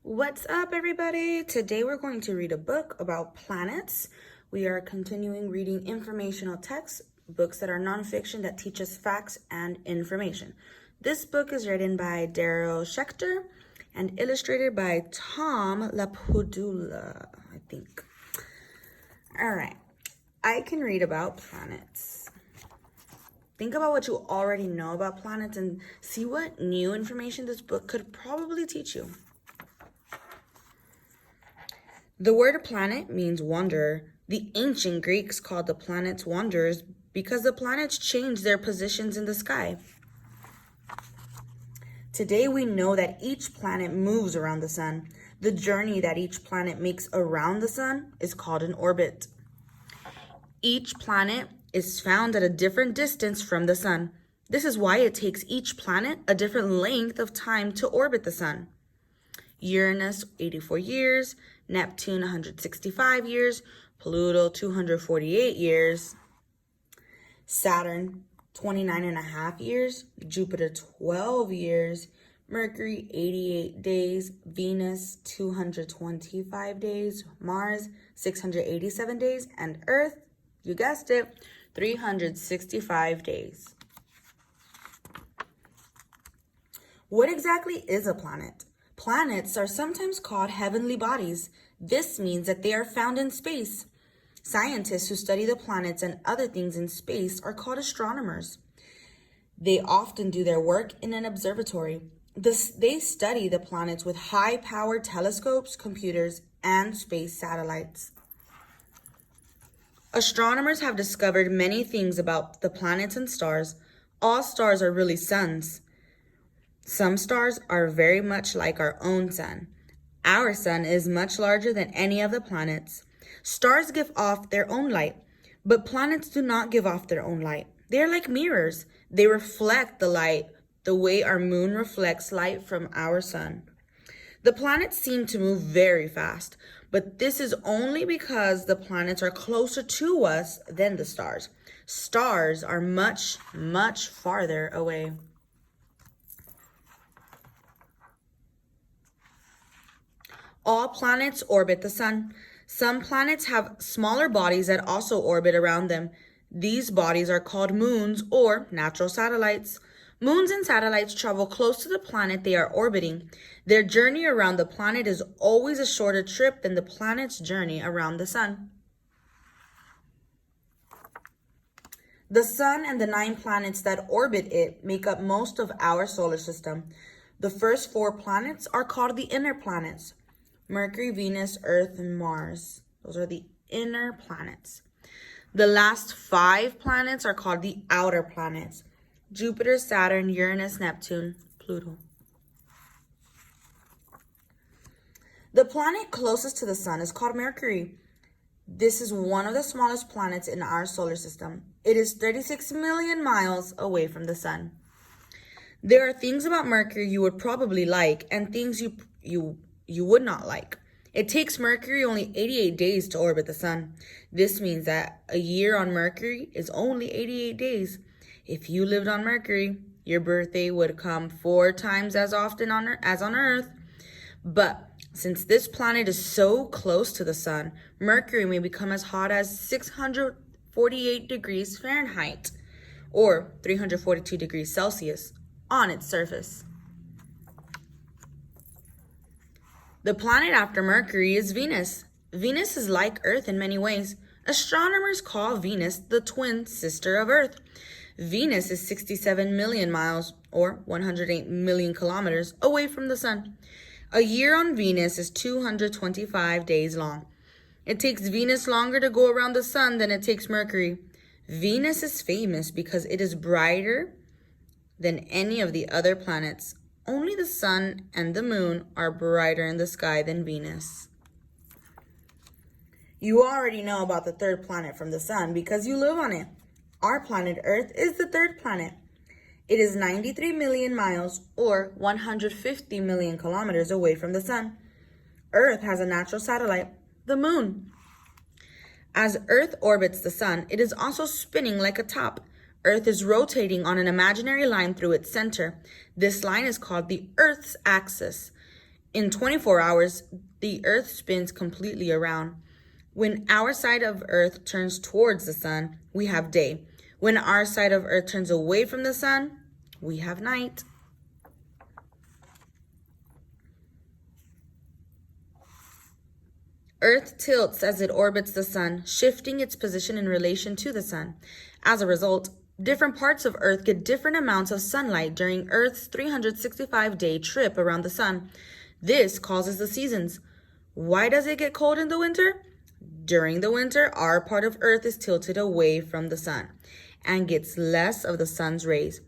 What's up, everybody? Today we're going to read a book about planets. We are continuing reading informational texts, books that are nonfiction that teach us facts and information. This book is written by Darrow Schecter and illustrated by Tom Lapadula, I think. All right, I can read about planets. Think about what you already know about planets and see what new information this book could probably teach you. The word planet means wanderer. The ancient Greeks called the planets wanderers because the planets changed their positions in the sky. Today we know that each planet moves around the sun. The journey that each planet makes around the sun is called an orbit. Each planet is found at a different distance from the sun. This is why it takes each planet a different length of time to orbit the sun. Uranus, 84 years, Neptune, 165 years, Pluto, 248 years, Saturn, 29 and a half years, Jupiter, 12 years, Mercury, 88 days, Venus, 225 days, Mars, 687 days, and Earth, you guessed it, 365 days. What exactly is a planet? Planets are sometimes called heavenly bodies. This means that they are found in space. Scientists who study the planets and other things in space are called astronomers. They often do their work in an observatory. They study the planets with high-powered telescopes, computers, and space satellites. Astronomers have discovered many things about the planets and stars. All stars are really suns. Some stars are very much like our own sun. Our sun is much larger than any of the planets. Stars give off their own light, but planets do not give off their own light. They are like mirrors. They reflect the light the way our moon reflects light from our sun. The planets seem to move very fast, but this is only because the planets are closer to us than the stars. Stars are much, much farther away. All planets orbit the sun. Some planets have smaller bodies that also orbit around them. These bodies are called moons or natural satellites. Moons and satellites travel close to the planet they are orbiting. Their journey around the planet is always a shorter trip than the planet's journey around the sun. The sun and the 9 planets that orbit it make up most of our solar system. The first 4 planets are called the inner planets. Mercury, Venus, Earth, and Mars. Those are the inner planets. The last 5 planets are called the outer planets. Jupiter, Saturn, Uranus, Neptune, Pluto. The planet closest to the sun is called Mercury. This is one of the smallest planets in our solar system. It is 36 million miles away from the sun. There are things about Mercury you would probably like and things you would not like. It takes Mercury only 88 days to orbit the sun. This means that a year on Mercury is only 88 days. If you lived on Mercury, your birthday would come 4 times as often as on Earth. But since this planet is so close to the sun, Mercury may become as hot as 648 degrees Fahrenheit or 342 degrees Celsius on its surface. The planet after Mercury is Venus. Venus is like Earth in many ways. Astronomers call Venus the twin sister of Earth. Venus is 67 million miles, or 108 million kilometers, away from the sun. A year on Venus is 225 days long. It takes Venus longer to go around the sun than it takes Mercury. Venus is famous because it is brighter than any of the other planets. Only the sun and the moon are brighter in the sky than Venus. You already know about the third planet from the sun because you live on it. Our planet Earth is the third planet. It is 93 million miles or 150 million kilometers away from the sun. Earth has a natural satellite, the moon. As Earth orbits the sun, it is also spinning like a top. Earth is rotating on an imaginary line through its center. This line is called the Earth's axis. In 24 hours, the Earth spins completely around. When our side of Earth turns towards the sun, we have day. When our side of Earth turns away from the sun, we have night. Earth tilts as it orbits the sun, shifting its position in relation to the sun. As a result, different parts of Earth get different amounts of sunlight during Earth's 365-day trip around the sun. This causes the seasons. Why does it get cold in the winter? During the winter, our part of Earth is tilted away from the sun and gets less of the sun's rays.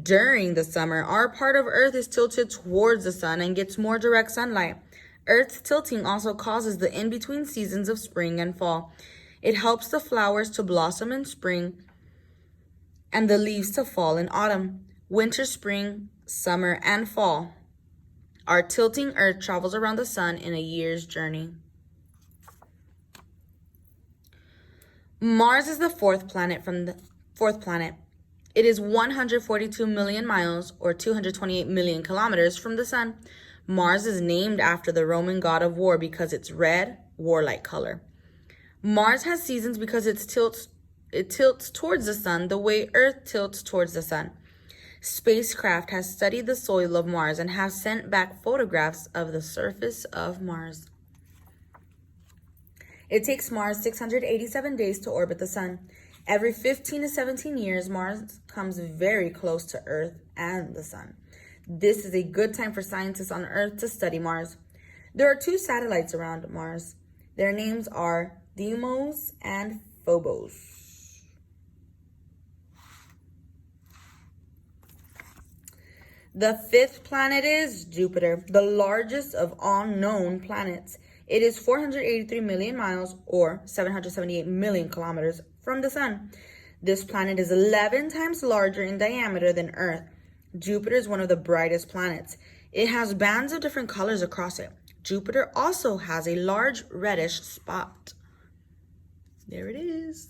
During the summer, our part of Earth is tilted towards the sun and gets more direct sunlight. Earth's tilting also causes the in-between seasons of spring and fall. It helps the flowers to blossom in spring and the leaves to fall in autumn. Winter, spring, summer, and fall. Our tilting Earth travels around the sun in a year's journey. Mars is the fourth planet. It is 142 million miles or 228 million kilometers from the sun. Mars is named after the Roman god of war because its red, warlike color. Mars has seasons because it tilts towards the sun the way Earth tilts towards the sun. Spacecraft has studied the soil of Mars and have sent back photographs of the surface of Mars. It takes Mars 687 days to orbit the sun. Every 15 to 17 years, Mars comes very close to Earth and the sun. This is a good time for scientists on Earth to study Mars. There are 2 satellites around Mars. Their names are Deimos and Phobos. The 5th planet is Jupiter, the largest of all known planets. It is 483 million miles or 778 million kilometers from the sun. This planet is 11 times larger in diameter than Earth. Jupiter is one of the brightest planets. It has bands of different colors across it. Jupiter also has a large reddish spot. There it is.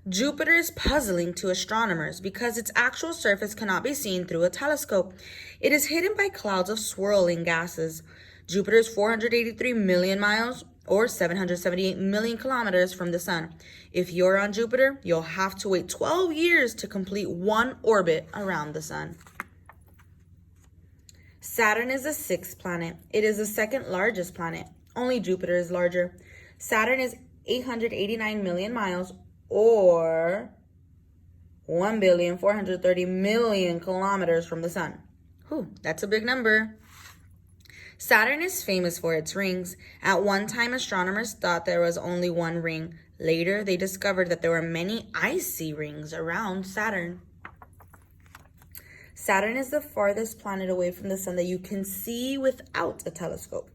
Jupiter is puzzling to astronomers because its actual surface cannot be seen through a telescope. It is hidden by clouds of swirling gases. Jupiter is 483 million miles or 778 million kilometers from the sun. If you're on Jupiter, you'll have to wait 12 years to complete one orbit around the sun. Saturn is the 6th planet. It is the 2nd largest planet. Only Jupiter is larger. Saturn is 889 million miles or 1,430,000,000 kilometers from the sun. Whew, that's a big number. Saturn is famous for its rings. At one time, astronomers thought there was only one ring. Later, they discovered that there were many icy rings around Saturn. Saturn is the farthest planet away from the sun that you can see without a telescope.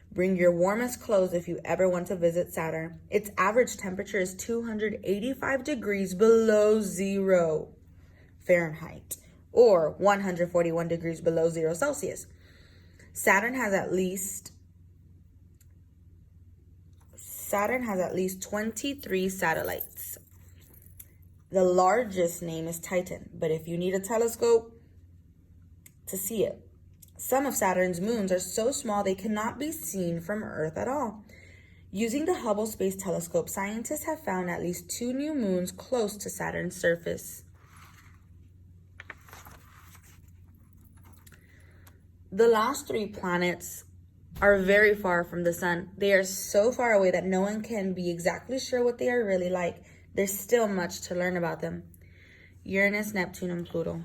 Bring your warmest clothes if you ever want to visit Saturn. Its average temperature is 285 degrees below 0 Fahrenheit or 141 degrees below 0 Celsius. Saturn has at least 23 satellites. The largest name is Titan, but if you need a telescope to see it. Some of Saturn's moons are so small they cannot be seen from Earth at all. Using the Hubble Space Telescope, scientists have found at least 2 new moons close to Saturn's surface. The last 3 planets are very far from the sun. They are so far away that no one can be exactly sure what they are really like. There's still much to learn about them. Uranus, Neptune, and Pluto.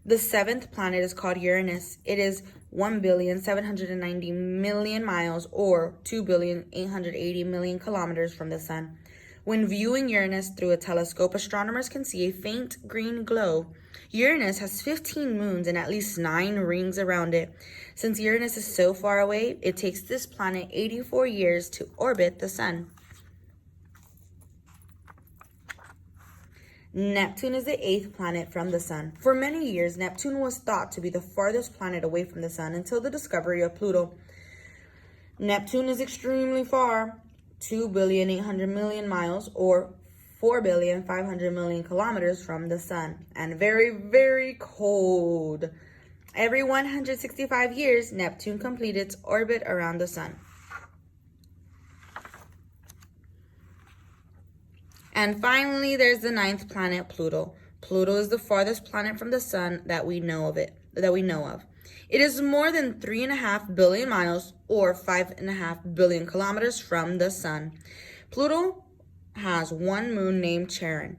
The 7th planet is called Uranus. It is 1,790,000,000 miles or 2,880,000,000 kilometers from the sun. When viewing Uranus through a telescope, astronomers can see a faint green glow. Uranus has 15 moons and at least 9 rings around it. Since Uranus is so far away, it takes this planet 84 years to orbit the sun. Neptune is the 8th planet from the sun. For many years, Neptune was thought to be the farthest planet away from the sun until the discovery of Pluto. Neptune is extremely far, 2,800,000,000 miles or 4,500,000,000 kilometers from the sun, and very, very cold. Every 165 years, Neptune completes its orbit around the sun. And finally, there's the 9th planet, Pluto. Pluto is the farthest planet from the sun that we know of. It is more than 3.5 billion miles, or 5.5 billion kilometers from the sun. Pluto has one moon named Charon.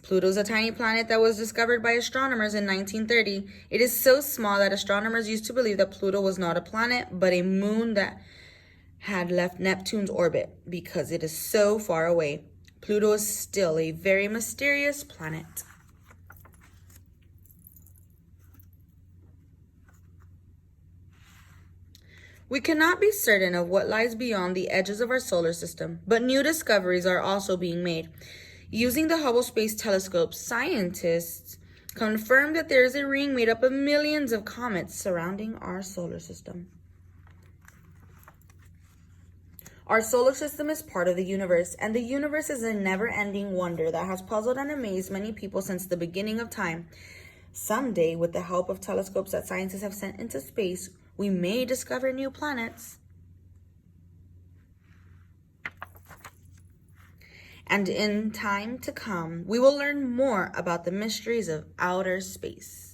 Pluto is a tiny planet that was discovered by astronomers in 1930. It is so small that astronomers used to believe that Pluto was not a planet, but a moon that had left Neptune's orbit because it is so far away. Pluto is still a very mysterious planet. We cannot be certain of what lies beyond the edges of our solar system, but new discoveries are also being made. Using the Hubble Space Telescope, scientists confirmed that there is a ring made up of millions of comets surrounding our solar system. Our solar system is part of the universe, and the universe is a never-ending wonder that has puzzled and amazed many people since the beginning of time. Someday, with the help of telescopes that scientists have sent into space, we may discover new planets. And in time to come, we will learn more about the mysteries of outer space.